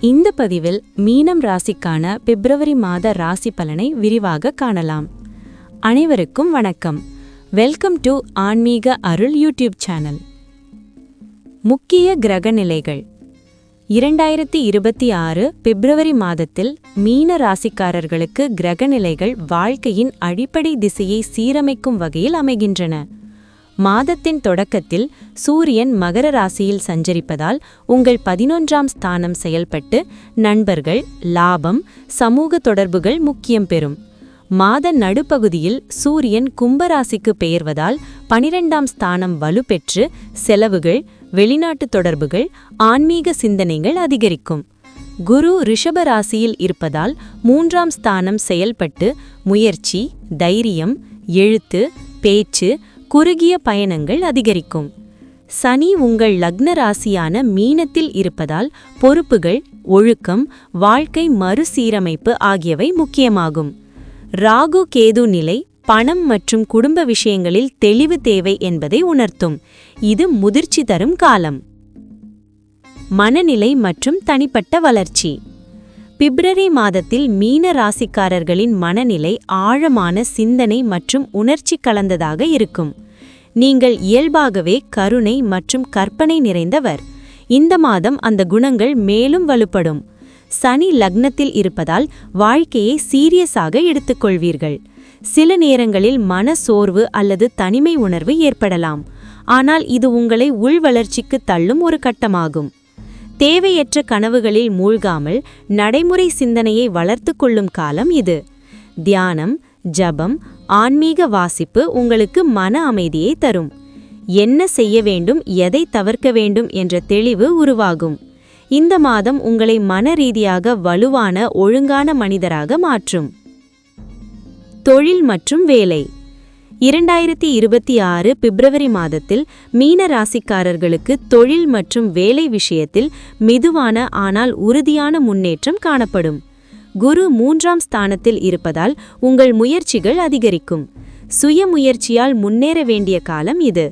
இந்த பதிவில் மீனம் ராசிக்கான பிப்ரவரி மாத ராசி பலனை விரிவாக காணலாம். அனைவருக்கும் வணக்கம். வெல்கம் டு ஆன்மீக அருள் யூடியூப் சேனல். முக்கிய கிரக நிலைகள் 2026 பிப்ரவரி மாதத்தில் மீன ராசிக்காரர்களுக்கு கிரக நிலைகள் வாழ்க்கையின் அடிப்படை திசையை சீரமைக்கும் வகையில் அமைகின்றன. மாதத்தின் தொடக்கத்தில் சூரியன் மகர ராசியில் சஞ்சரிப்பதால் உங்கள் 11ஆம் ஸ்தானம் செயல்பட்டு நண்பர்கள், லாபம், சமூக தொடர்புகள் முக்கியம் பெறும். மாத நடுப்பகுதியில் சூரியன் கும்பராசிக்கு பெயர்வதால் 12ஆம் ஸ்தானம் வலுப்பெற்று செலவுகள், வெளிநாட்டு தொடர்புகள், ஆன்மீக சிந்தனைகள் அதிகரிக்கும். குரு ரிஷப ராசியில் இருப்பதால் 3ஆம் ஸ்தானம் செயல்பட்டு முயற்சி, தைரியம், எழுத்து, பேச்சு, குறுகிய பயணங்கள் அதிகரிக்கும். சனி உங்கள் லக்ன ராசியான மீனத்தில் இருப்பதால் பொறுப்புகள், ஒழுக்கம், வாழ்க்கை மறுசீரமைப்பு ஆகியவை முக்கியமாகும். ராகு கேது நிலை பணம் மற்றும் குடும்ப விஷயங்களில் தெளிவு தேவை என்பதை உணர்த்தும். இது முதிர்ச்சி தரும் காலம். மனநிலை மற்றும் தனிப்பட்ட வளர்ச்சி. பிப்ரவரி மாதத்தில் மீன ராசிக்காரர்களின் மனநிலை ஆழமான சிந்தனை மற்றும் உணர்ச்சி கலந்ததாக இருக்கும். நீங்கள் இயல்பாகவே கருணை மற்றும் கற்பனை நிறைந்தவர். இந்த மாதம் அந்த குணங்கள் மேலும் வலுப்படும். சனி லக்னத்தில் இருப்பதால் வாழ்க்கையை சீரியஸாக எடுத்துக்கொள்வீர்கள். சில நேரங்களில் மன சோர்வு அல்லது தனிமை உணர்வு ஏற்படலாம். ஆனால் இது உங்களை உள்வளர்ச்சிக்கு தள்ளும் ஒரு கட்டமாகும். தேவையற்ற கனவுகளில் மூழ்காமல் நடைமுறை சிந்தனையை வளர்த்து கொள்ளும் காலம் இது. தியானம், ஜபம், ஆன்மீக வாசிப்பு உங்களுக்கு மன அமைதியை தரும். என்ன செய்ய வேண்டும், எதை தவிர்க்க வேண்டும் என்ற தெளிவு உருவாகும். இந்த மாதம் உங்களை மன ரீதியாக வலுவான, ஒழுங்கான மனிதராக மாற்றும். தொழில் மற்றும் வேலை. 2026 பிப்ரவரி மாதத்தில் மீன ராசிக்காரர்களுக்கு தொழில் மற்றும் வேலை விஷயத்தில் மெதுவான ஆனால் உறுதியான முன்னேற்றம் காணப்படும். குரு 3ஆம் ஸ்தானத்தில் இருப்பதால் உங்கள் முயற்சிகள் அதிகரிக்கும். சுய முயற்சியால் முன்னேற வேண்டிய காலம் இது.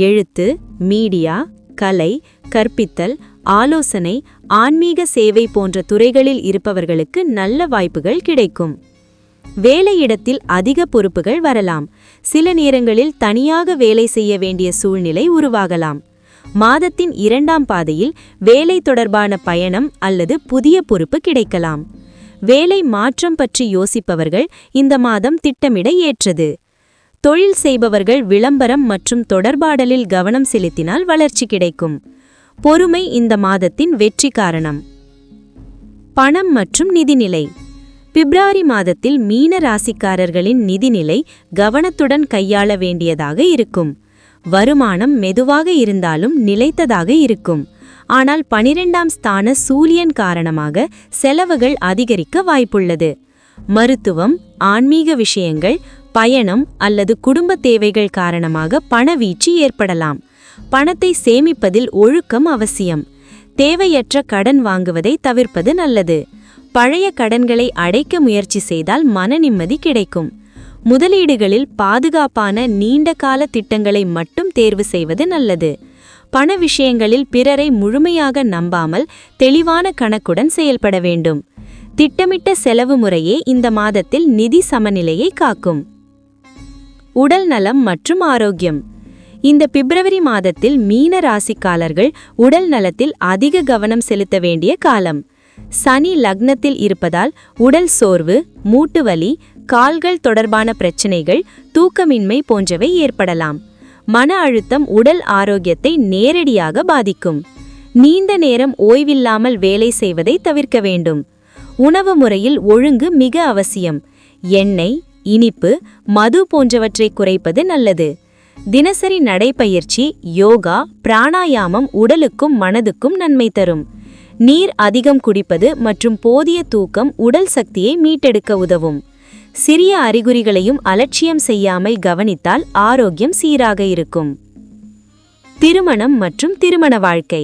எழுத்து, மீடியா, கலை, கற்பித்தல், ஆலோசனை, ஆன்மீக சேவை போன்ற துறைகளில் இருப்பவர்களுக்கு நல்ல வாய்ப்புகள் கிடைக்கும். வேலையிடத்தில் அதிக பொறுப்புகள் வரலாம். சில நேரங்களில் தனியாக வேலை செய்ய வேண்டிய சூழ்நிலை உருவாகலாம். மாதத்தின் 2ஆம் பாதையில் வேலை தொடர்பான பயணம் அல்லது புதிய பொறுப்பு கிடைக்கலாம். வேலை மாற்றம் பற்றி யோசிப்பவர்கள் இந்த மாதம் திட்டமிட ஏற்றது. தொழில் செய்பவர்கள் விளம்பரம் மற்றும் தொடர்பாடலில் கவனம் செலுத்தினால் வளர்ச்சி கிடைக்கும். பொறுமை இந்த மாதத்தின் வெற்றி காரணம். பணம் மற்றும் நிதிநிலை. பிப்ரவரி மாதத்தில் மீன ராசிக்காரர்களின் நிதிநிலை கவனத்துடன் கையாள வேண்டியதாக இருக்கும். வருமானம் மெதுவாக இருந்தாலும் நிலைத்ததாக இருக்கும். ஆனால் 12ஆம் ஸ்தான சூரியன் காரணமாக செலவுகள் அதிகரிக்க வாய்ப்புள்ளது. மருத்துவம், ஆன்மீக விஷயங்கள், பயணம் அல்லது குடும்ப தேவைகள் காரணமாக பணவீழ்ச்சி ஏற்படலாம். பணத்தை சேமிப்பதில் ஒழுக்கம் அவசியம். தேவையற்ற கடன் வாங்குவதை தவிர்ப்பது நல்லது. பழைய கடன்களை அடைக்க முயற்சி செய்தால் மன நிம்மதி கிடைக்கும். முதலீடுகளில் பாதுகாப்பான நீண்டகால திட்டங்களை மட்டும் தேர்வு செய்வது நல்லது. பண விஷயங்களில் பிறரை முழுமையாக நம்பாமல் தெளிவான கணக்குடன் செயல்பட வேண்டும். திட்டமிட்ட செலவு முறையே இந்த மாதத்தில் நிதி சமநிலையை காக்கும். உடல் நலம் மற்றும் ஆரோக்கியம். இந்த பிப்ரவரி மாதத்தில் மீன ராசிக்காரர்கள் உடல் நலத்தில் அதிக கவனம் செலுத்த வேண்டிய காலம். சனி லக்னத்தில் இருப்பதால் உடல் சோர்வு, மூட்டு வலி, கால்கள் தொடர்பான பிரச்சனைகள், தூக்கமின்மை போன்றவை ஏற்படலாம். மன அழுத்தம் உடல் ஆரோக்கியத்தை நேரடியாக பாதிக்கும். நீண்ட நேரம் ஓய்வில்லாமல் வேலை செய்வதை தவிர்க்க வேண்டும். உணவு முறையில் ஒழுங்கு மிக அவசியம். எண்ணெய், இனிப்பு, மது போன்றவற்றை குறைப்பது நல்லது. தினசரி நடைப்பயிற்சி, யோகா, பிராணாயாமம் உடலுக்கும் மனதுக்கும் நன்மை தரும். நீர் அதிகம் குடிப்பது மற்றும் போதிய தூக்கம் உடல் சக்தியை மீட்டெடுக்க உதவும். சிறிய அறிகுறிகளையும் அலட்சியம் செய்யாமல் கவனித்தால் ஆரோக்கியம் சீராக இருக்கும். திருமணம் மற்றும் திருமண வாழ்க்கை.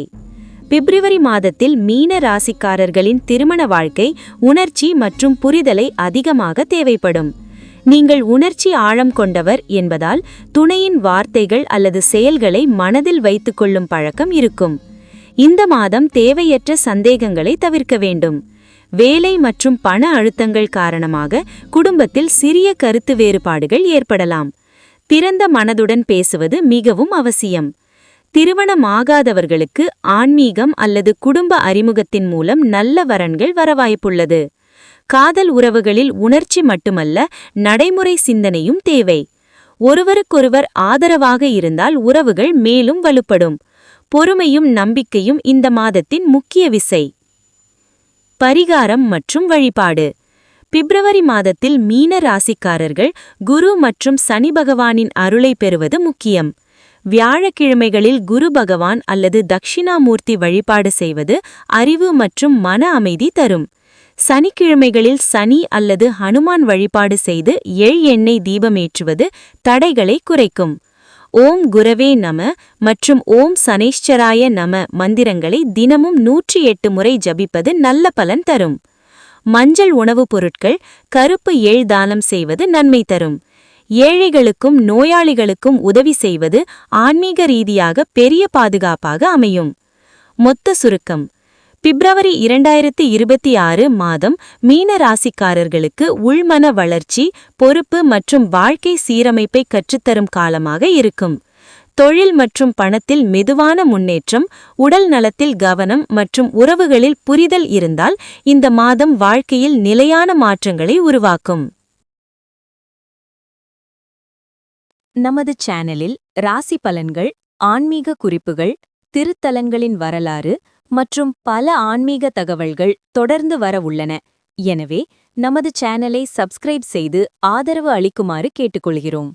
பிப்ரவரி மாதத்தில் மீன ராசிக்காரர்களின் திருமண வாழ்க்கை உணர்ச்சி மற்றும் புரிதலை அதிகமாக தேவைப்படும். நீங்கள் உணர்ச்சி ஆழம் கொண்டவர் என்பதால் துணையின் வார்த்தைகள் அல்லது செயல்களை மனதில் வைத்துக்கொள்ளும் பழக்கம் இருக்கும். இந்த மாதம் தேவையற்ற சந்தேகங்களை தவிர்க்க வேண்டும். வேலை மற்றும் பண அழுத்தங்கள் காரணமாக குடும்பத்தில் சிறிய கருத்து வேறுபாடுகள் ஏற்படலாம். திறந்த மனதுடன் பேசுவது மிகவும் அவசியம். திருமணமாகாதவர்களுக்கு ஆன்மீகம் அல்லது குடும்ப அறிமுகத்தின் மூலம் நல்ல வரன்கள் வர வாய்ப்புள்ளது. காதல் உறவுகளில் உணர்ச்சி மட்டுமல்ல, நடைமுறை சிந்தனையும் தேவை. ஒருவருக்கொருவர் ஆதரவாக இருந்தால் உறவுகள் மேலும் வலுப்படும். பொறுமையும் நம்பிக்கையும் இந்த மாதத்தின் முக்கிய விசை. பரிகாரம் மற்றும் வழிபாடு. பிப்ரவரி மாதத்தில் மீன ராசிக்காரர்கள் குரு மற்றும் சனி பகவானின் அருளை பெறுவது முக்கியம். வியாழக்கிழமைகளில் குரு பகவான் அல்லது தக்ஷிணாமூர்த்தி வழிபாடு செய்வது அறிவு மற்றும் மன அமைதி தரும். சனிக்கிழமைகளில் சனி அல்லது ஹனுமான் வழிபாடு செய்து எண்ணெய் தீபமேற்றுவது தடைகளை குறைக்கும். ஓம் குரவே நம மற்றும் ஓம் சனேஸ்வராய நம மந்திரங்களை தினமும் 108 முறை ஜபிப்பது நல்ல பலன் தரும். மஞ்சள் உணவுப் பொருட்கள், கருப்பு எள் தானம் செய்வது நன்மை தரும். ஏழைகளுக்கும் நோயாளிகளுக்கும் உதவி செய்வது ஆன்மீக ரீதியாக பெரிய பாதுகாப்பாக அமையும். மொத்த சுருக்கம். பிப்ரவரி 2026 மாதம் மீன ராசிக்காரர்களுக்கு உள்மன வளர்ச்சி, பொறுப்பு மற்றும் வாழ்க்கை சீரமைப்பை கற்றுத்தரும் காலமாக இருக்கும். தொழில் மற்றும் பணத்தில் மெதுவான முன்னேற்றம், உடல் நலத்தில் கவனம் மற்றும் உறவுகளில் புரிதல் இருந்தால் இந்த மாதம் வாழ்க்கையில் நிலையான மாற்றங்களை உருவாக்கும். நமது சேனலில் ராசி பலன்கள், ஆன்மீக குறிப்புகள், திருத்தலங்களின் வரலாறு மற்றும் பல ஆன்மீக தகவல்கள் தொடர்ந்து வர உள்ளன. எனவே நமது சேனலை சப்ஸ்கிரைப் செய்து ஆதரவு அளிக்குமாறு கேட்டுக்கொள்கிறோம்.